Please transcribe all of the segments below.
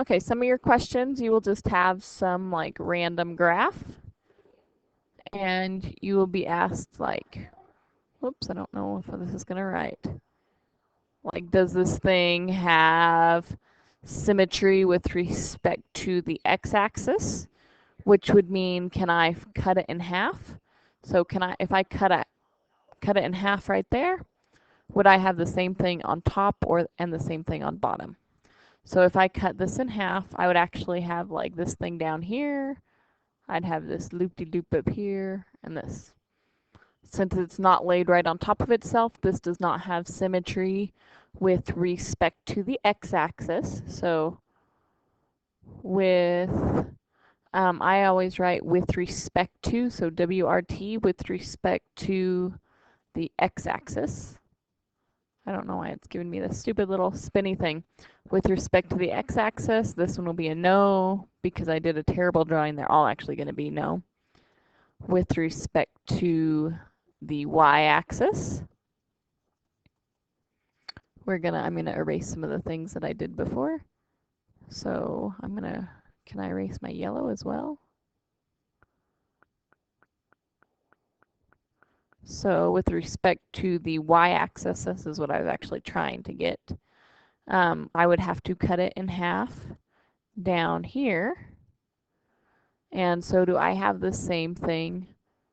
Okay, some of your questions, you will just have some like random graph, and you will be asked like, whoops, I don't know if this is gonna write. Like, does this thing have symmetry with respect to the x-axis? Which would mean, can I cut it in half? So if I cut it in half right there, would I have the same thing on top and the same thing on bottom? So if I cut this in half, I would actually have like this thing down here. I'd have this loop-de-loop up here and this. Since it's not laid right on top of itself, this does not have symmetry with respect to the x-axis. So I always write with respect to, so WRT with respect to the x-axis. I don't know why it's giving me this stupid little spinny thing. With respect to the x-axis, this one will be a no, because I did a terrible drawing. They're all actually going to be no. With respect to the y-axis, I'm gonna erase some of the things that I did before. So can I erase my yellow as well? So with respect to the y-axis, this is what I was actually trying to get. I would have to cut it in half down here. And so do I have the same thing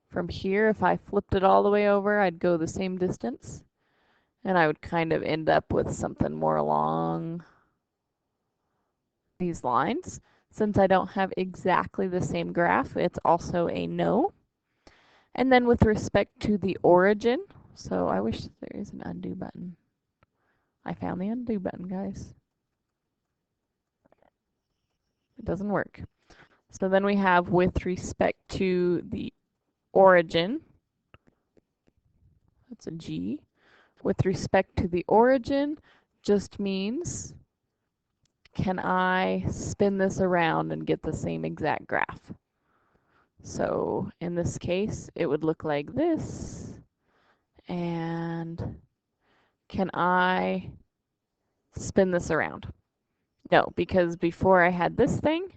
from here? If I flipped it all the way over, I'd go the same distance. And I would kind of end up with something more along these lines. Since I don't have exactly the same graph, it's also a no. And then with respect to the origin, so I wish there is an undo button. I found the undo button, guys. It doesn't work. So then we have with respect to the origin, that's a G. With respect to the origin just means, can I spin this around and get the same exact graph? So in this case, it would look like this. And can I spin this around? No, because before I had this thing,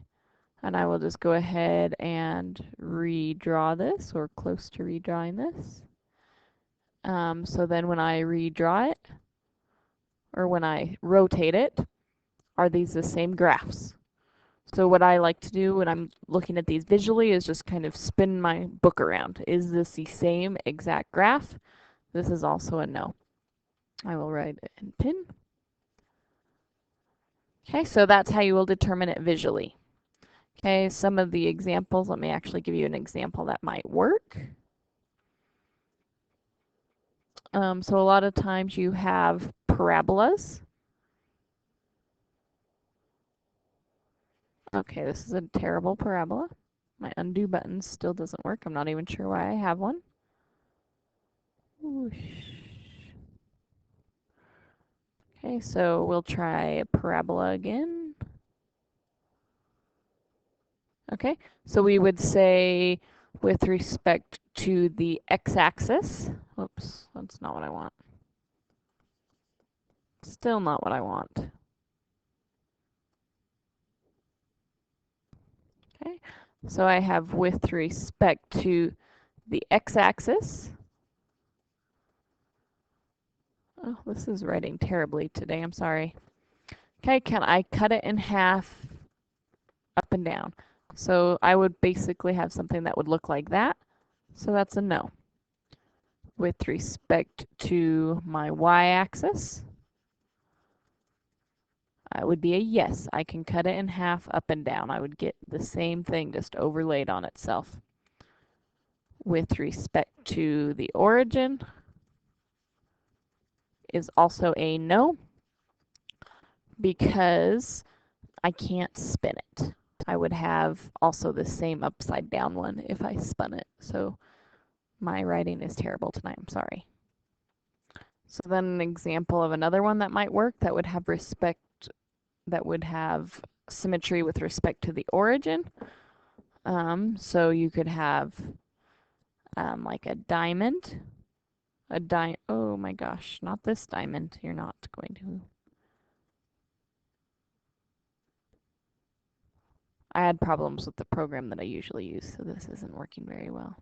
and I will just go ahead and redraw this, or close to redrawing this. So then when I redraw it, or when I rotate it, are these the same graphs? So what I like to do when I'm looking at these visually is just kind of spin my book around. Is this the same exact graph? This is also a no. I will write it in pin. Okay, so that's how you will determine it visually. Okay, some of the examples, let me actually give you an example that might work. So a lot of times you have parabolas. Okay, this is a terrible parabola. My undo button still doesn't work. I'm not even sure why I have one. Whoosh. Okay, so we'll try a parabola again. Okay, so we would say with respect to the x-axis, whoops, that's not what I want. Still not what I want. Okay, so I have with respect to the x-axis. Oh, this is writing terribly today, I'm sorry. Okay, can I cut it in half up and down? So I would basically have something that would look like that. So that's a no. With respect to my y-axis, it would be a yes. I can cut it in half up and down. I would get the same thing just overlaid on itself. With respect to the origin is also a no, because I can't spin it. I would have also the same upside down one if I spun it. So my writing is terrible tonight, I'm sorry. So then an example of another one that might work that would have symmetry with respect to the origin. So you could have like a diamond. Oh my gosh, not this diamond. You're not going to. I had problems with the program that I usually use, so this isn't working very well.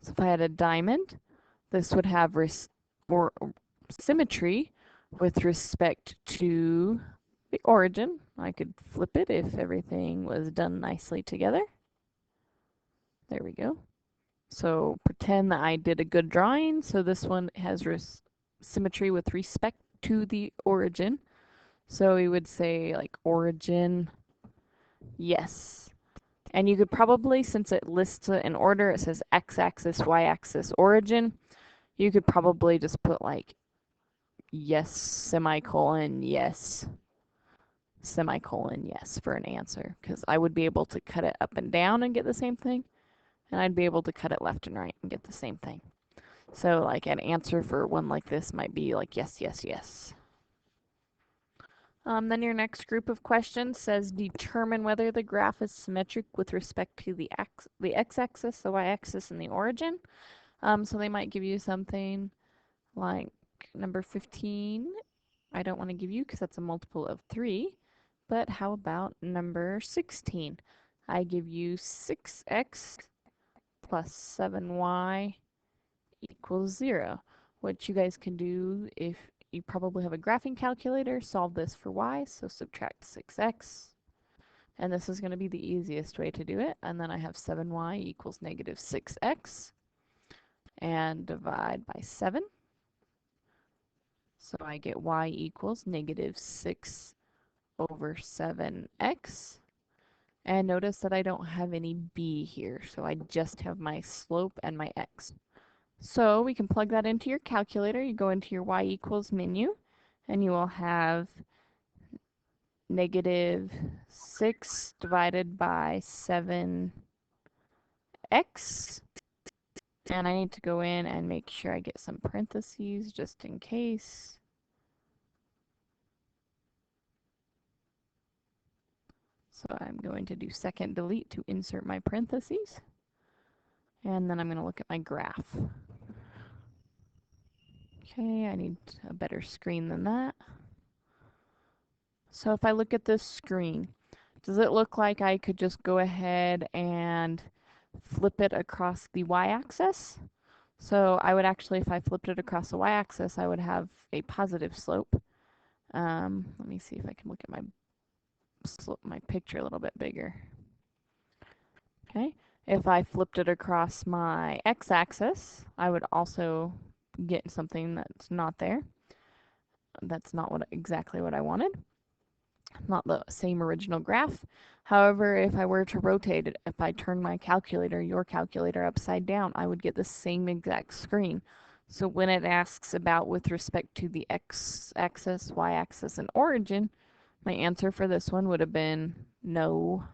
So if I had a diamond, this would have or symmetry with respect to the origin. I could flip it if everything was done nicely together. There we go. So pretend that I did a good drawing. So this one has symmetry with respect to the origin. So we would say like origin, yes. And you could probably, since it lists it in order, it says x-axis, y-axis, origin, you could probably just put like yes, semicolon, yes, semicolon, yes for an answer, because I would be able to cut it up and down and get the same thing, and I'd be able to cut it left and right and get the same thing. So like an answer for one like this might be like yes, yes, yes. Then your next group of questions says determine whether the graph is symmetric with respect to the x-axis, the y-axis, and the origin. So they might give you something like number 15. I don't want to give you because that's a multiple of 3. But how about number 16? I give you 6x plus 7y equals 0. What you guys can do, if you probably have a graphing calculator, solve this for y, so subtract 6x. And this is going to be the easiest way to do it. And then I have 7y equals negative 6x. And divide by 7. So I get y equals negative 6 over 7x. And notice that I don't have any b here, so I just have my slope and my x. So we can plug that into your calculator. You go into your y equals menu, and you will have negative 6 divided by 7x. And I need to go in and make sure I get some parentheses just in case. So I'm going to do second delete to insert my parentheses. And then I'm going to look at my graph. Okay, I need a better screen than that. So if I look at this screen, does it look like I could just go ahead and flip it across the y-axis? So I would actually, if I flipped it across the y-axis, I would have a positive slope. Let me see if I can look at my picture a little bit bigger. Okay, if I flipped it across my x-axis, I would also get something that's not there. That's not exactly what I wanted. Not the same original graph. However, if I were to rotate it, if I turn my calculator, your calculator, upside down, I would get the same exact screen. So when it asks about with respect to the x-axis, y-axis, and origin, my answer for this one would have been no,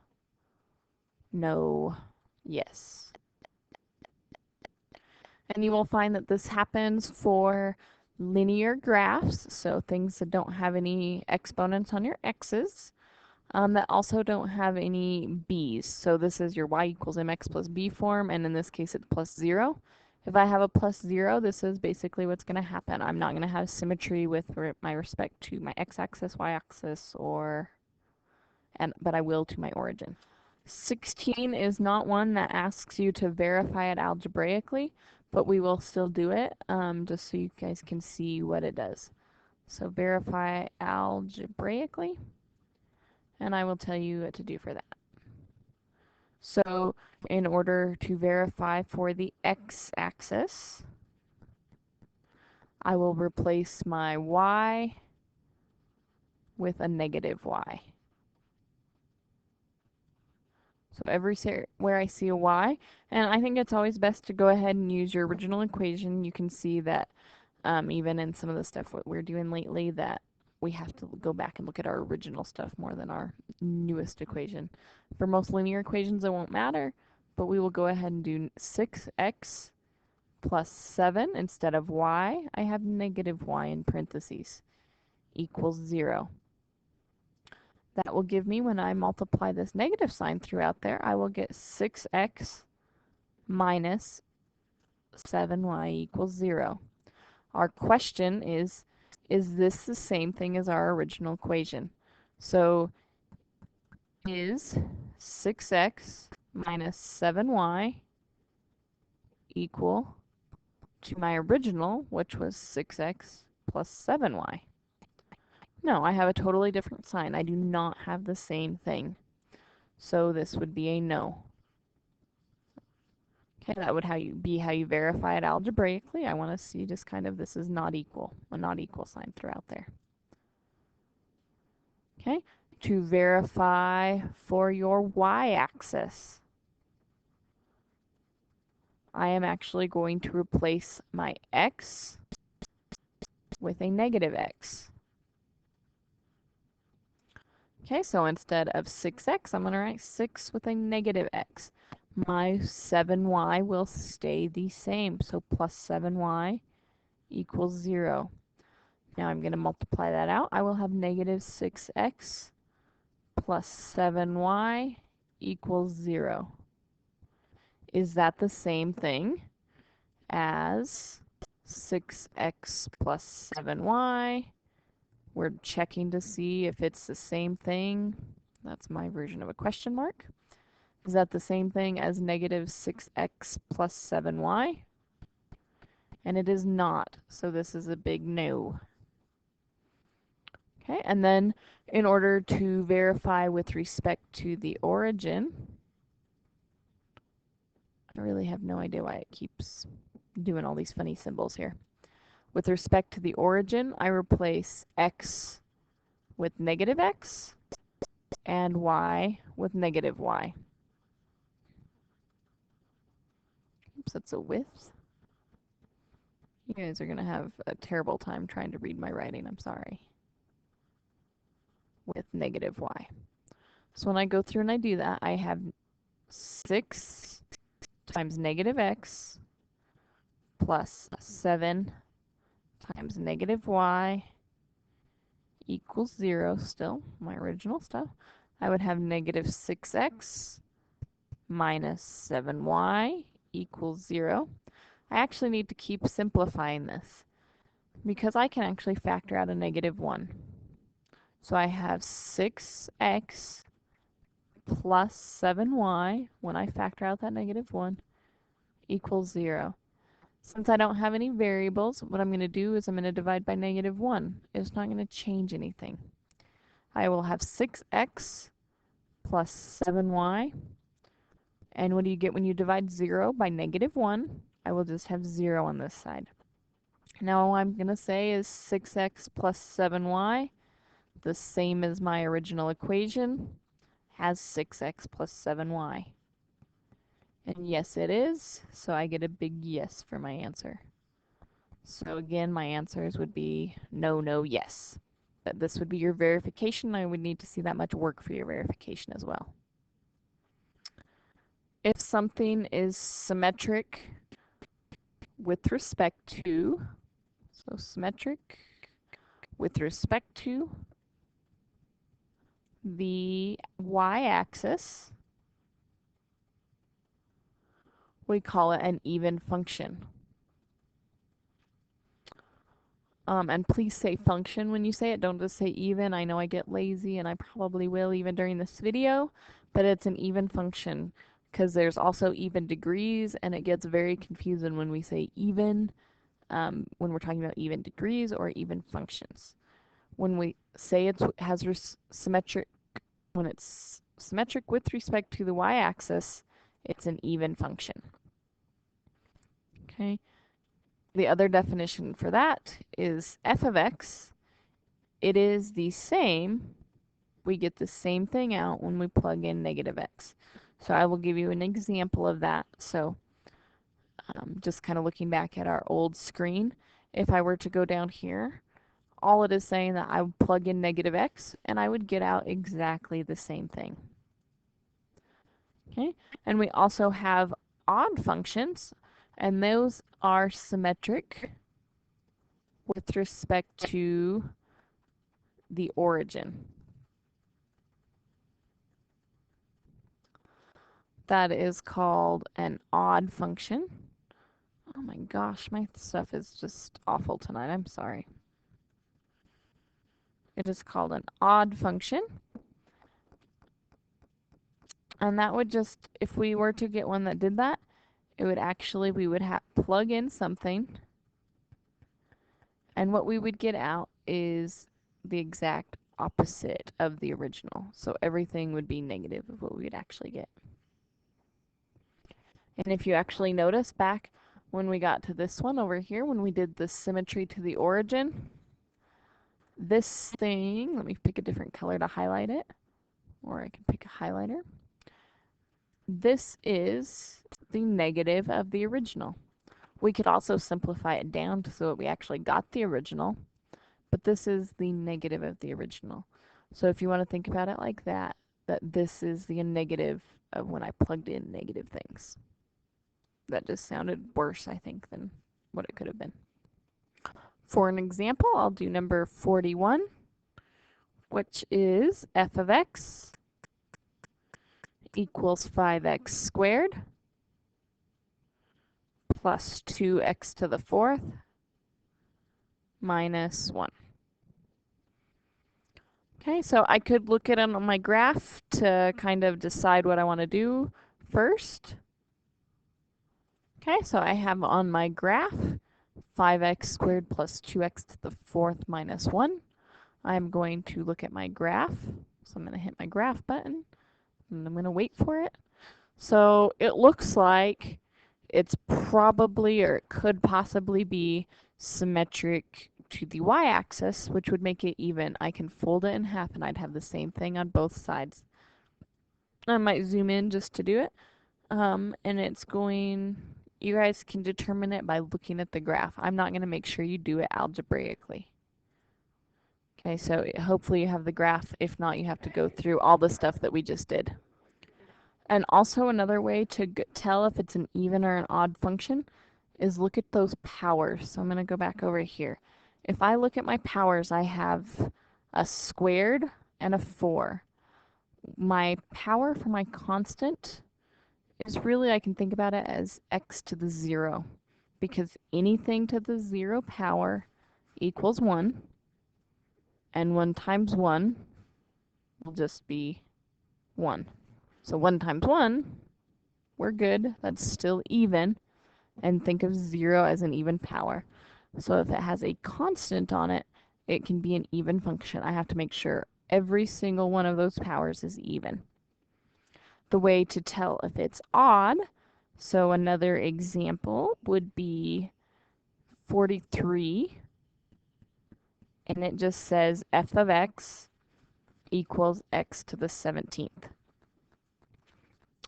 no, yes. And you will find that this happens for linear graphs, so things that don't have any exponents on your x's, that also don't have any b's. So this is your y equals mx plus b form, and in this case it's plus 0. If I have a plus 0, this is basically what's going to happen. I'm not going to have symmetry with my respect to my x-axis, y-axis, but I will to my origin. 16 is not one that asks you to verify it algebraically, but we will still do it just so you guys can see what it does. So verify algebraically, and I will tell you what to do for that. So in order to verify for the x-axis, I will replace my y with a negative y. So where I see a y, and I think it's always best to go ahead and use your original equation. You can see that even in some of the stuff what we're doing lately that we have to go back and look at our original stuff more than our newest equation. For most linear equations it won't matter, but we will go ahead and do 6x plus 7 instead of y. I have negative y in parentheses equals 0. That will give me, when I multiply this negative sign throughout there, I will get 6x minus 7y equals 0. Our question is this the same thing as our original equation? So is 6x minus 7y equal to my original, which was 6x plus 7y. No, I have a totally different sign. I do not have the same thing. So this would be a no. Okay, that would be how you verify it algebraically. I want to see just kind of this is not equal, a not equal sign throughout there. Okay, to verify for your y-axis, I am actually going to replace my x with a negative x. Okay, so instead of 6x, I'm going to write 6 with a negative x. My 7y will stay the same, so plus 7y equals 0. Now I'm going to multiply that out. I will have negative 6x plus 7y equals 0. Is that the same thing as 6x plus 7y? We're checking to see if it's the same thing. That's my version of a question mark. Is that the same thing as negative 6x plus 7y? And it is not, so this is a big no. Okay, and then in order to verify with respect to the origin, I really have no idea why it keeps doing all these funny symbols here. With respect to the origin, I replace x with negative x and y with negative y. Oops, that's a width. You guys are going to have a terrible time trying to read my writing, I'm sorry. With negative y. So when I go through and I do that, I have 6 times negative x plus 7 times negative y equals 0 still, my original stuff. I would have negative 6x minus 7y equals 0. I actually need to keep simplifying this because I can actually factor out a negative 1. So I have 6x plus 7y, when I factor out that negative 1, equals 0. Since I don't have any variables, what I'm going to do is I'm going to divide by negative 1. It's not going to change anything. I will have 6x plus 7y. And what do you get when you divide 0 by negative 1? I will just have 0 on this side. Now all I'm going to say is 6x plus 7y, the same as my original equation, has 6x plus 7y. And yes, it is, so I get a big yes for my answer. So again, my answers would be no, no, yes. But this would be your verification. I would need to see that much work for your verification as well. If something is symmetric with respect to, so symmetric with respect to the y-axis, we call it an even function. And please say function when you say it. Don't just say even. I know I get lazy, and I probably will even during this video, but it's an even function because there's also even degrees, and it gets very confusing when we say even, when we're talking about even degrees or even functions. When we say it has symmetric, when it's symmetric with respect to the y-axis, it's an even function. Okay. The other definition for that is f of x. It is the same. We get the same thing out when we plug in negative x. So I will give you an example of that. So just kind of looking back at our old screen, if I were to go down here, all it is saying that I would plug in negative x and I would get out exactly the same thing. Okay, and we also have odd functions, and those are symmetric with respect to the origin. That is called an odd function. Oh my gosh, my stuff is just awful tonight. I'm sorry. It is called an odd function. And that would just, if we were to get one that did that, it would actually, we would have plug in something, and what we would get out is the exact opposite of the original. So everything would be negative of what we would actually get. And if you actually notice back when we got to this one over here, when we did the symmetry to the origin, this thing, let me pick a different color to highlight it, or I can pick a highlighter. This is the negative of the original. We could also simplify it down so that we actually got the original, but this is the negative of the original. So if you want to think about it like that, that this is the negative of when I plugged in negative things. That just sounded worse, I think, than what it could have been. For an example, I'll do number 41, which is f of x equals 5x squared plus 2x to the fourth minus 1. Okay, so I could look at it on my graph to kind of decide what I want to do first. Okay, so I have on my graph 5x squared plus 2x to the fourth minus 1. I'm going to look at my graph. So I'm going to hit my graph button, and I'm going to wait for it. So it looks like it's probably, or it could possibly be symmetric to the y-axis, which would make it even. I can fold it in half and I'd have the same thing on both sides. I might zoom in just to do it. And it's going, you guys can determine it by looking at the graph. I'm not going to make sure you do it algebraically. Okay, so hopefully you have the graph. If not, you have to go through all the stuff that we just did. And also another way to tell if it's an even or an odd function is look at those powers. So I'm going to go back over here. If I look at my powers, I have a squared and a 4. My power for my constant is really, I can think about it as x to the 0, because anything to the 0 power equals 1, and 1 times 1 will just be 1. So 1 times 1, we're good. That's still even. And think of 0 as an even power. So if it has a constant on it, it can be an even function. I have to make sure every single one of those powers is even. The way to tell if it's odd, so another example would be 43, and it just says f of x equals x to the 17th.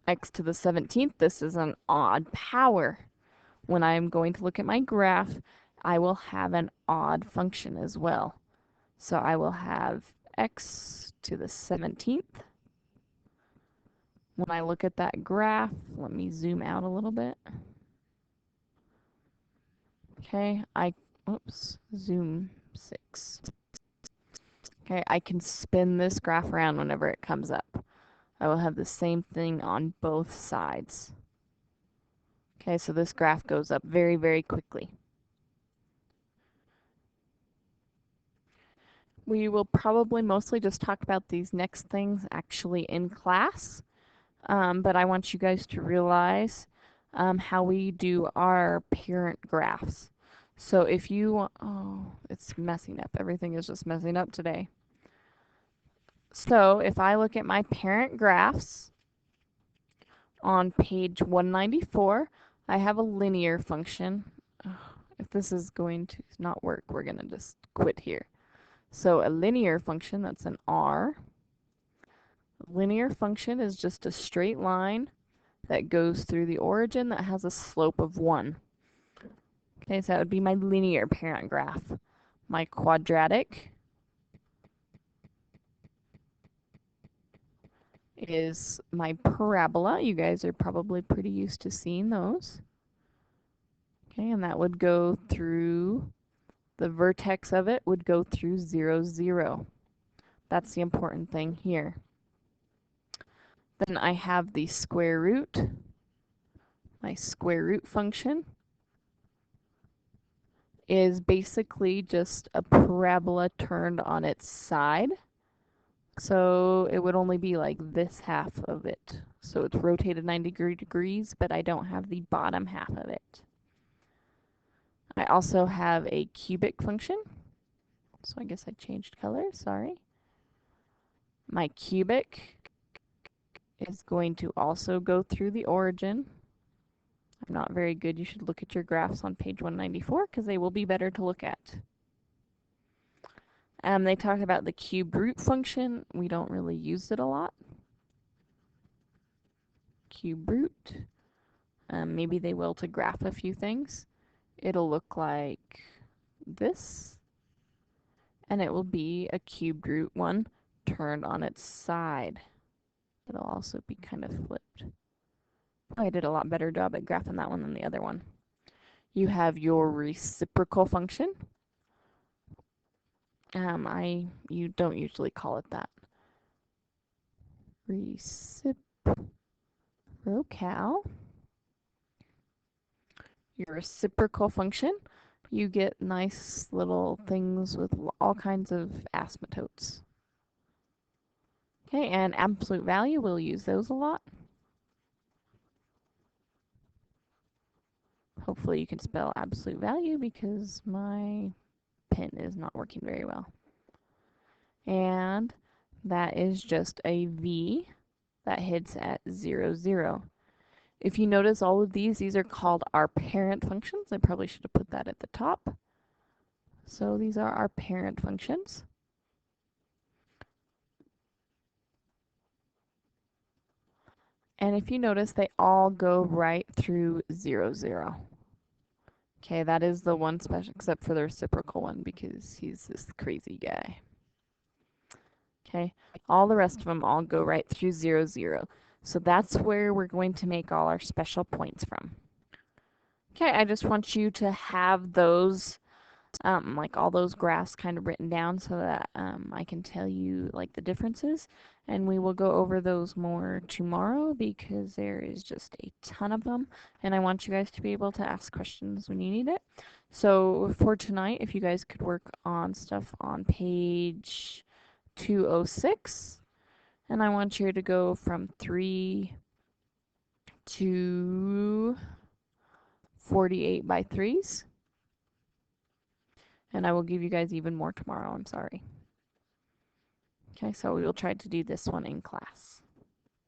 X to the 17th, this is an odd power. When I'm going to look at my graph, I will have an odd function as well. So I will have x to the 17th. When I look at that graph, let me zoom out a little bit. Okay, zoom 6. Okay, I can spin this graph around whenever it comes up. I will have the same thing on both sides. Okay, so this graph goes up very, very quickly. We will probably mostly just talk about these next things actually in class, but I want you guys to realize how we do our parent graphs. So if you, oh, it's messing up. Everything is just messing up today. So if I look at my parent graphs on page 194, I have a linear function. If this is going to not work, we're going to just quit here. So a linear function, that's an R. A linear function is just a straight line that goes through the origin that has a slope of 1. Okay, so that would be my linear parent graph. My quadratic is my parabola. You guys are probably pretty used to seeing those. Okay, and that would go through, the vertex of it would go through 0, 0. That's the important thing here. Then I have the square root. My square root function is basically just a parabola turned on its side. So it would only be like this half of it. So it's rotated 90 degrees, but I don't have the bottom half of it. I also have a cubic function. So I guess I changed color, sorry. My cubic is going to also go through the origin. I'm not very good. You should look at your graphs on page 194 because they will be better to look at. They talk about the cube root function. We don't really use it a lot. Cube root. Maybe they will to graph a few things. It'll look like this, and it will be a cubed root one turned on its side. It'll also be kind of flipped. Oh, I did a lot better job at graphing that one than the other one. You have your reciprocal function. You don't usually call it that. Reciprocal. Your reciprocal function, you get nice little things with all kinds of asymptotes. Okay, and absolute value, we'll use those a lot. Hopefully you can spell absolute value because my pen is not working very well. And that is just a V that hits at 0, 0. If you notice all of these are called our parent functions. I probably should have put that at the top. So these are our parent functions. And if you notice, they all go right through 0, 0. Okay, that is the one special, except for the reciprocal one because he's this crazy guy. Okay, all the rest of them all go right through 0, 0. So that's where we're going to make all our special points from. Okay, I just want you to have those like all those graphs kind of written down so that I can tell you like the differences, and we will go over those more tomorrow because there is just a ton of them, and I want you guys to be able to ask questions when you need it. So for tonight, if you guys could work on stuff on page 206, and I want you to go from 3 to 48 by 3s. And I will give you guys even more tomorrow, I'm sorry. Okay, so we will try to do this one in class.